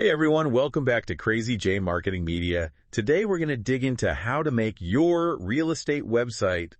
Hey everyone, welcome back to Crazy J Marketing Media. Today we're going to dig into how to make your real estate website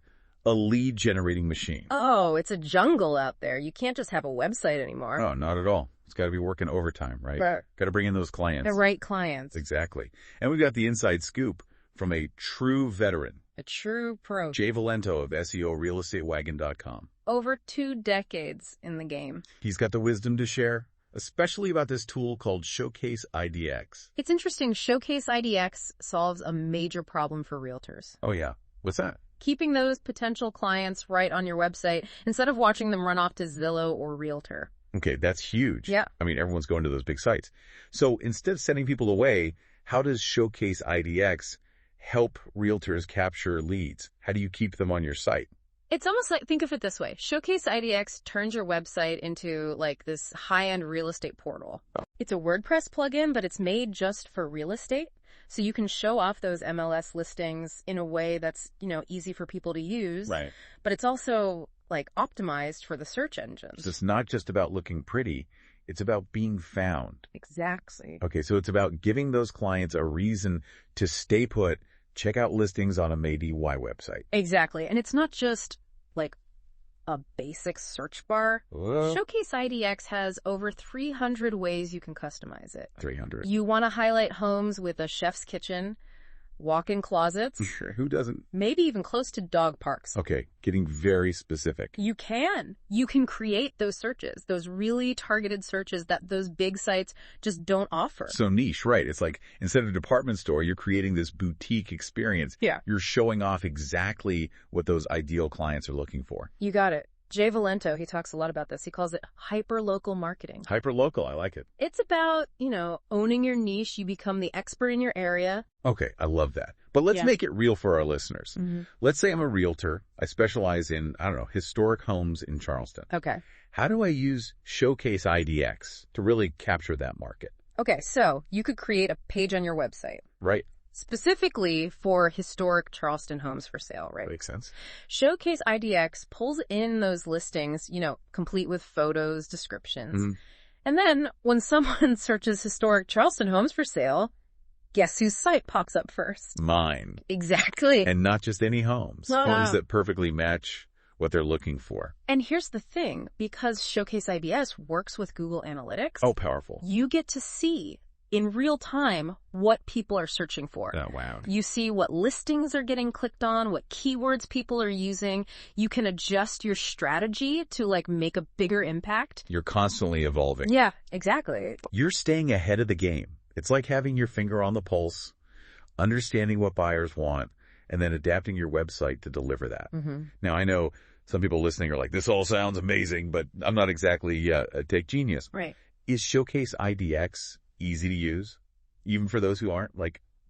a lead generating machine. Oh, it's a jungle out there. You can't just have a website anymore. Oh, not at all. It's got to be working overtime, right? Got to bring in those clients. The right clients. Exactly. And we've got the inside scoop from a true veteran. A true pro. Jay Valento of SEOrealestatewagon.com. Over 2 decades in the game. He's got the wisdom to share, especially about this tool called Showcase IDX. It's interesting. Showcase IDX solves a major problem for realtors. Oh yeah. What's that? Keeping those potential clients right on your website instead of watching them run off to Zillow or Realtor. Okay, that's huge. Yeah. I mean, everyone's going to those big sites. So instead of sending people away, how does Showcase IDX help realtors capture leads? How do you keep them on your site? It's almost like, think of it this way. Showcase IDX turns your website into like this high-end real estate portal. Oh. It's a WordPress plugin, but it's made just for real estate. So you can show off those MLS listings in a way that's, easy for people to use. Right. But it's also like optimized for the search engines. So it's not just about looking pretty. It's about being found. Exactly. Okay, so it's about giving those clients a reason to stay put, check out listings on a Maybe Why website. Exactly. And it's not just like a basic search bar. Showcase IDX has over 300 ways you can customize it. 300. You want to highlight homes with a chef's kitchen, walk-in closets. Sure, who doesn't? Maybe even close to dog parks. Okay, getting very specific. You can. You can create those searches, those really targeted searches that those big sites just don't offer. So niche, right? It's like instead of a department store, you're creating this boutique experience. Yeah. You're showing off exactly what those ideal clients are looking for. You got it. Jay Valento, he talks a lot about this. He calls it hyper-local marketing. Hyper-local, I like it. It's about, owning your niche. You become the expert in your area. Okay, I love that. But let's make it real for our listeners. Mm-hmm. Let's say I'm a realtor. I specialize in, historic homes in Charleston. Okay. How do I use Showcase IDX to really capture that market? Okay, so you could create a page on your website. Right. Specifically for historic Charleston homes for sale, right? Makes sense. Showcase IDX pulls in those listings, complete with photos, descriptions. Mm-hmm. And then when someone searches historic Charleston homes for sale, guess whose site pops up first? Mine. Exactly. And not just any homes. Homes that perfectly match what they're looking for. And here's the thing, because Showcase IDX works with Google Analytics. Oh, powerful. You get to see in real time what people are searching for. Oh, wow. You see what listings are getting clicked on, what keywords people are using. You can adjust your strategy to make a bigger impact. You're constantly evolving. Yeah, exactly. You're staying ahead of the game. It's like having your finger on the pulse, understanding what buyers want, and then adapting your website to deliver that. Mm-hmm. Now, I know some people listening are like, this all sounds amazing, but I'm not exactly a tech genius. Right. Is Showcase IDX easy to use, even for those who aren't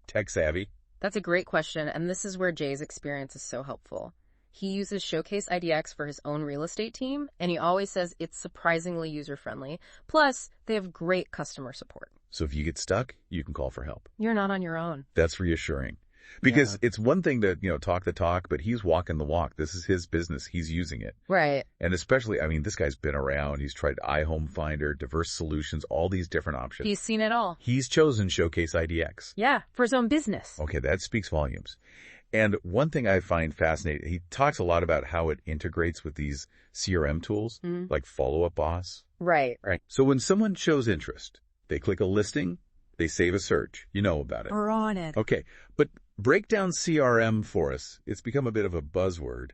tech savvy? That's a great question, and this is where Jay's experience is so helpful. He uses Showcase IDX for his own real estate team, and he always says it's surprisingly user-friendly. Plus, they have great customer support. So if you get stuck, you can call for help. You're not on your own. That's reassuring. Because it's one thing to, talk the talk, but he's walking the walk. This is his business. He's using it. Right. And especially, this guy's been around. He's tried iHome Finder, diverse solutions, all these different options. He's seen it all. He's chosen Showcase IDX. Yeah, for his own business. Okay, that speaks volumes. And one thing I find fascinating, he talks a lot about how it integrates with these CRM tools, like Follow Up Boss. Right. So when someone shows interest, they click a listing, they save a search. You know about it. We're on it. Okay, but break down CRM for us. It's become a bit of a buzzword.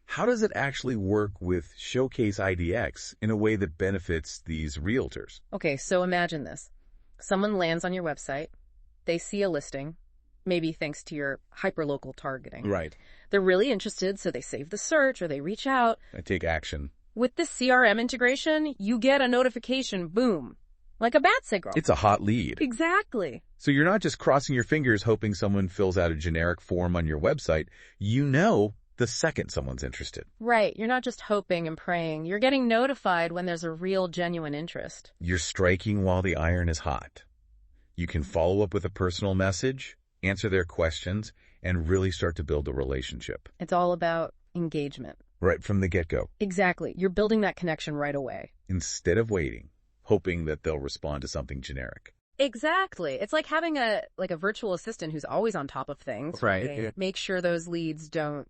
How does it actually work with Showcase IDX in a way that benefits these realtors? Okay, so imagine this. Someone lands on your website. They see a listing, maybe thanks to your hyperlocal targeting. Right. They're really interested, so they save the search or they reach out. I take action. With the CRM integration, you get a notification, boom, like a bat signal. It's a hot lead. Exactly. So you're not just crossing your fingers hoping someone fills out a generic form on your website. You know the second someone's interested. Right. You're not just hoping and praying. You're getting notified when there's a real, genuine interest. You're striking while the iron is hot. You can follow up with a personal message, answer their questions, and really start to build a relationship. It's all about engagement. Right from the get-go. Exactly. You're building that connection right away. Instead of waiting, hoping that they'll respond to something generic. Exactly. It's like having a virtual assistant who's always on top of things. Right. Right? Make sure those leads don't,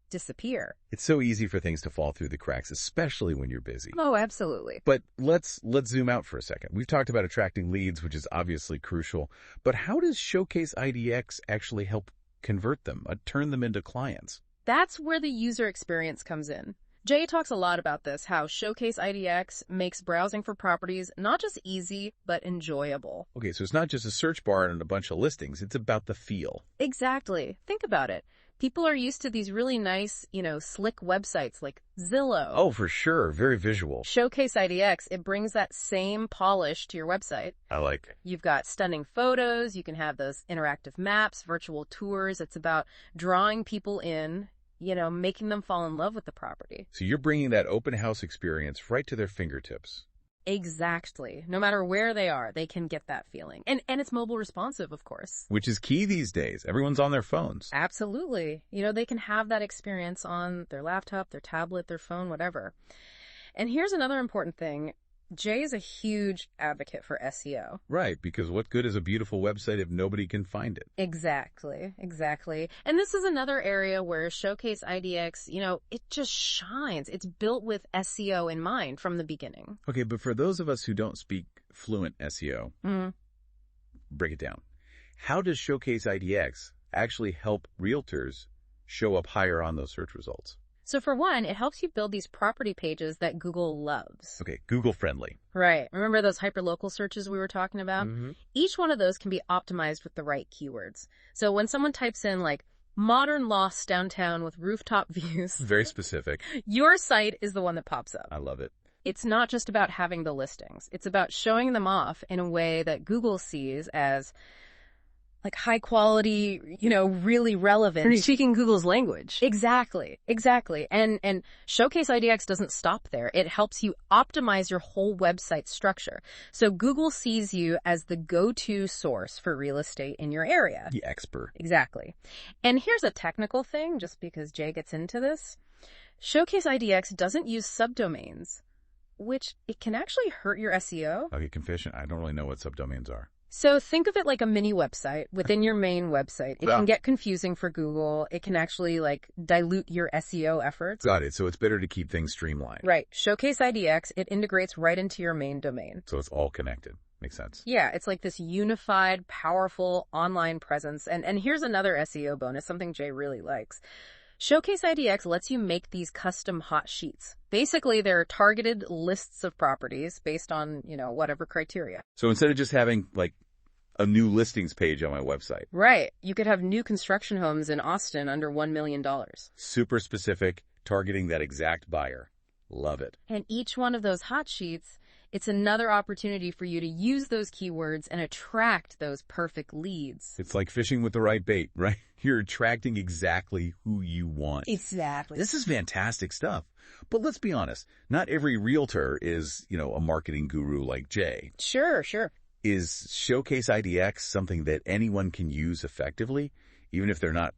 disappear. It's so easy for things to fall through the cracks, especially when you're busy. Oh, absolutely. But let's zoom out for a second. We've talked about attracting leads, which is obviously crucial. But how does Showcase IDX actually help convert them, turn them into clients? That's where the user experience comes in. Jay talks a lot about this, how Showcase IDX makes browsing for properties not just easy, but enjoyable. Okay, so it's not just a search bar and a bunch of listings. It's about the feel. Exactly. Think about it. People are used to these really nice, slick websites like Zillow. Oh, for sure. Very visual. Showcase IDX, it brings that same polish to your website. I like it. You've got stunning photos. You can have those interactive maps, virtual tours. It's about drawing people in, making them fall in love with the property. So you're bringing that open house experience right to their fingertips. Exactly. No matter where they are, they can get that feeling. And it's mobile responsive, of course. Which is key these days. Everyone's on their phones. Absolutely. They can have that experience on their laptop, their tablet, their phone, whatever. And here's another important thing. Jay is a huge advocate for SEO. Right, because what good is a beautiful website if nobody can find it? Exactly. And this is another area where Showcase IDX, it just shines. It's built with SEO in mind from the beginning. Okay, but for those of us who don't speak fluent SEO, break it down. How does Showcase IDX actually help realtors show up higher on those search results? So for one, it helps you build these property pages that Google loves. Okay, Google friendly. Right. Remember those hyperlocal searches we were talking about? Mm-hmm. Each one of those can be optimized with the right keywords. So when someone types in modern lost downtown with rooftop views. Very specific. Your site is the one that pops up. I love it. It's not just about having the listings. It's about showing them off in a way that Google sees as high quality, really relevant. You're speaking Google's language. Exactly. And Showcase IDX doesn't stop there. It helps you optimize your whole website structure. So Google sees you as the go-to source for real estate in your area. The expert. Exactly. And here's a technical thing, just because Jay gets into this. Showcase IDX doesn't use subdomains, which it can actually hurt your SEO. Okay, confession, I don't really know what subdomains are. So think of it like a mini website within your main website. It can get confusing for Google. It can actually dilute your SEO efforts. Got it. So it's better to keep things streamlined. Right. Showcase IDX, it integrates right into your main domain. So it's all connected. Makes sense. Yeah, it's like this unified, powerful online presence. And here's another SEO bonus, something Jay really likes. Showcase IDX lets you make these custom hot sheets. Basically, they're targeted lists of properties based on, whatever criteria. So instead of just having a new listings page on my website. Right. You could have new construction homes in Austin under $1 million. Super specific, targeting that exact buyer. Love it. And each one of those hot sheets, it's another opportunity for you to use those keywords and attract those perfect leads. It's like fishing with the right bait, right? You're attracting exactly who you want. Exactly. This is fantastic stuff. But let's be honest, not every realtor is, a marketing guru like Jay. Sure. Is Showcase IDX something that anyone can use effectively, even if they're not,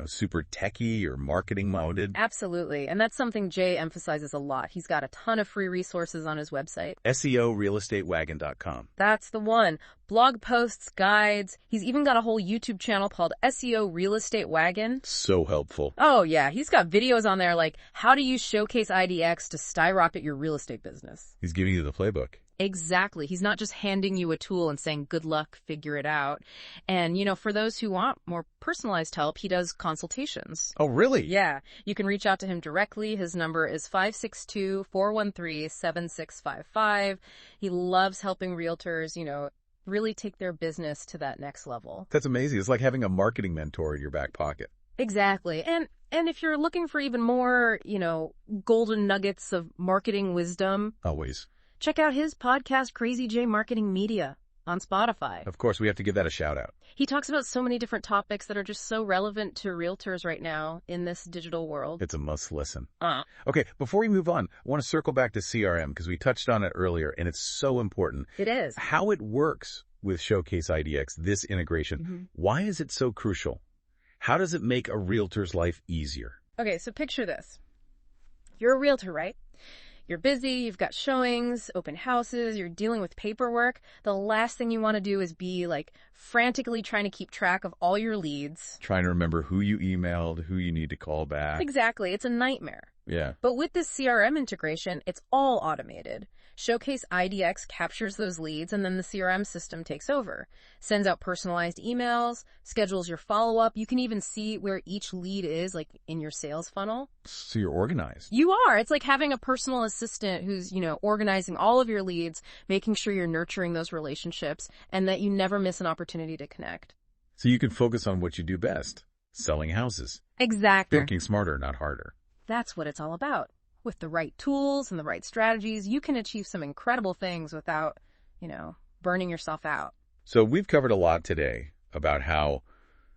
super techie or marketing minded? Absolutely. And that's something Jay emphasizes a lot. He's got a ton of free resources on his website. SEOrealestatewagon.com. That's the one. Blog posts, guides. He's even got a whole YouTube channel called SEO Real Estate Wagon. So helpful. Oh, yeah. He's got videos on there like how to use Showcase IDX to skyrocket your real estate business. He's giving you the playbook. Exactly. He's not just handing you a tool and saying, good luck, figure it out. And, for those who want more personalized help, he does consultations. Oh, really? Yeah. You can reach out to him directly. His number is 562-413-7655. He loves helping realtors, really take their business to that next level. That's amazing. It's like having a marketing mentor in your back pocket. Exactly. And if you're looking for even more, golden nuggets of marketing wisdom. Always. Check out his podcast, Crazy J Marketing Media, on Spotify. Of course, we have to give that a shout out. He talks about so many different topics that are just so relevant to realtors right now in this digital world. It's a must listen. Okay, before we move on, I want to circle back to CRM because we touched on it earlier and it's so important. It is. How it works with Showcase IDX, this integration. Mm-hmm. Why is it so crucial? How does it make a realtor's life easier? Okay, so picture this. You're a realtor, right? You're busy, you've got showings, open houses, you're dealing with paperwork. The last thing you want to do is be like frantically trying to keep track of all your leads. Trying to remember who you emailed, who you need to call back. Exactly. It's a nightmare. Yeah. But with this CRM integration, it's all automated. Showcase IDX captures those leads, and then the CRM system takes over. Sends out personalized emails, schedules your follow-up. You can even see where each lead is, like in your sales funnel. So you're organized. You are. It's like having a personal assistant who's, organizing all of your leads, making sure you're nurturing those relationships, and that you never miss an opportunity to connect. So you can focus on what you do best, selling houses. Exactly. Working smarter, not harder. That's what it's all about. With the right tools and the right strategies, you can achieve some incredible things without, burning yourself out. So we've covered a lot today about how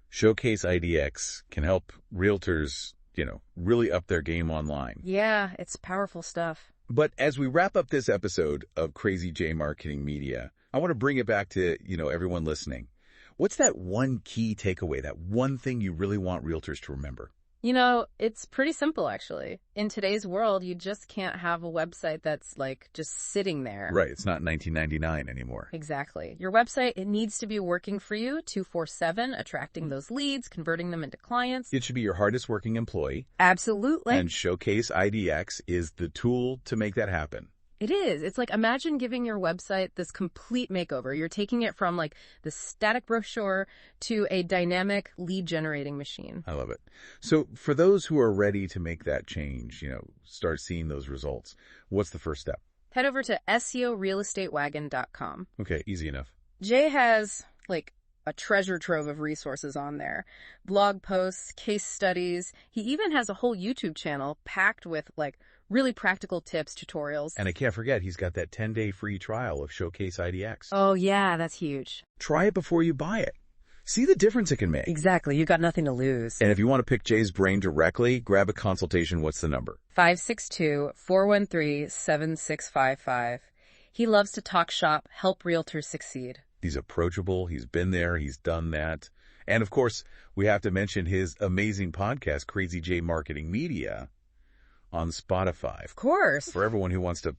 Showcase IDX can help realtors, really up their game online. Yeah, it's powerful stuff. But as we wrap up this episode of Crazy J Marketing Media, I want to bring it back to, everyone listening. What's that one key takeaway, that one thing you really want realtors to remember? It's pretty simple, actually. In today's world, you just can't have a website that's just sitting there. Right. It's not 1999 anymore. Exactly. Your website, it needs to be working for you 24/7, attracting those leads, converting them into clients. It should be your hardest working employee. Absolutely. And Showcase IDX is the tool to make that happen. It is. It's like, imagine giving your website this complete makeover. You're taking it from the static brochure to a dynamic lead generating machine. I love it. So for those who are ready to make that change, start seeing those results, what's the first step? Head over to SEOrealestatewagon.com. Okay, easy enough. Jay has a treasure trove of resources on there. Blog posts, case studies. He even has a whole YouTube channel packed with really practical tips, tutorials. And I can't forget, he's got that 10-day free trial of Showcase IDX. Oh, yeah, that's huge. Try it before you buy it. See the difference it can make. Exactly. You've got nothing to lose. And if you want to pick Jay's brain directly, grab a consultation. What's the number? 562-413-7655. He loves to talk shop, help realtors succeed. He's approachable. He's been there. He's done that. And of course, we have to mention his amazing podcast, Crazy J Marketing Media, on Spotify. Of course. For everyone who wants to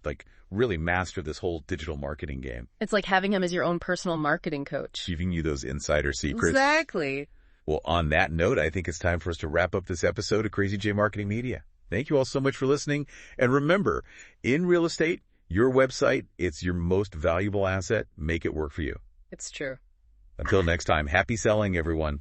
really master this whole digital marketing game. It's like having him as your own personal marketing coach. Giving you those insider secrets. Exactly. Well, on that note, I think it's time for us to wrap up this episode of Crazy J Marketing Media. Thank you all so much for listening. And remember, in real estate, your website, it's your most valuable asset. Make it work for you. It's true. Until next time, happy selling, everyone.